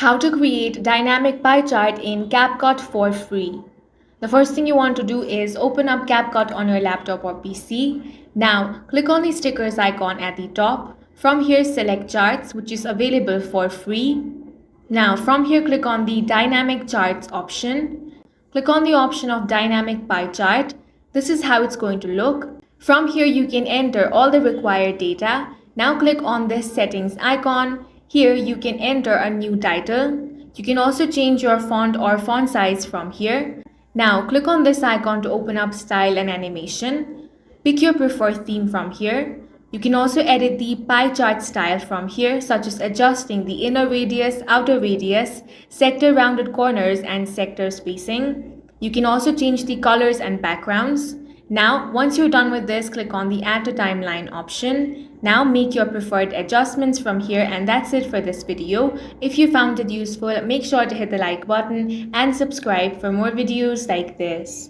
How to create dynamic pie chart in Capcut for free. The first thing you want to do is open up Capcut on your laptop or PC. Now click on the stickers icon at the top. From here select charts, which is available for free. Now from here click on the dynamic charts option. Click on the option of dynamic pie chart. This is how it's going to look. From here you can enter all the required data. Now click on this settings icon. Here you can enter a new title. You can also change your font or font size from here. Now click on this icon to open up style and animation. Pick your preferred theme from here. You can also edit the pie chart style from here, such as adjusting the inner radius, outer radius, sector rounded corners and sector spacing. You can also change the colors and backgrounds. Now, once you're done with this, click on the Add to Timeline option. Now make your preferred adjustments from here, and that's it for this video. If you found it useful, make sure to hit the like button and subscribe for more videos like this.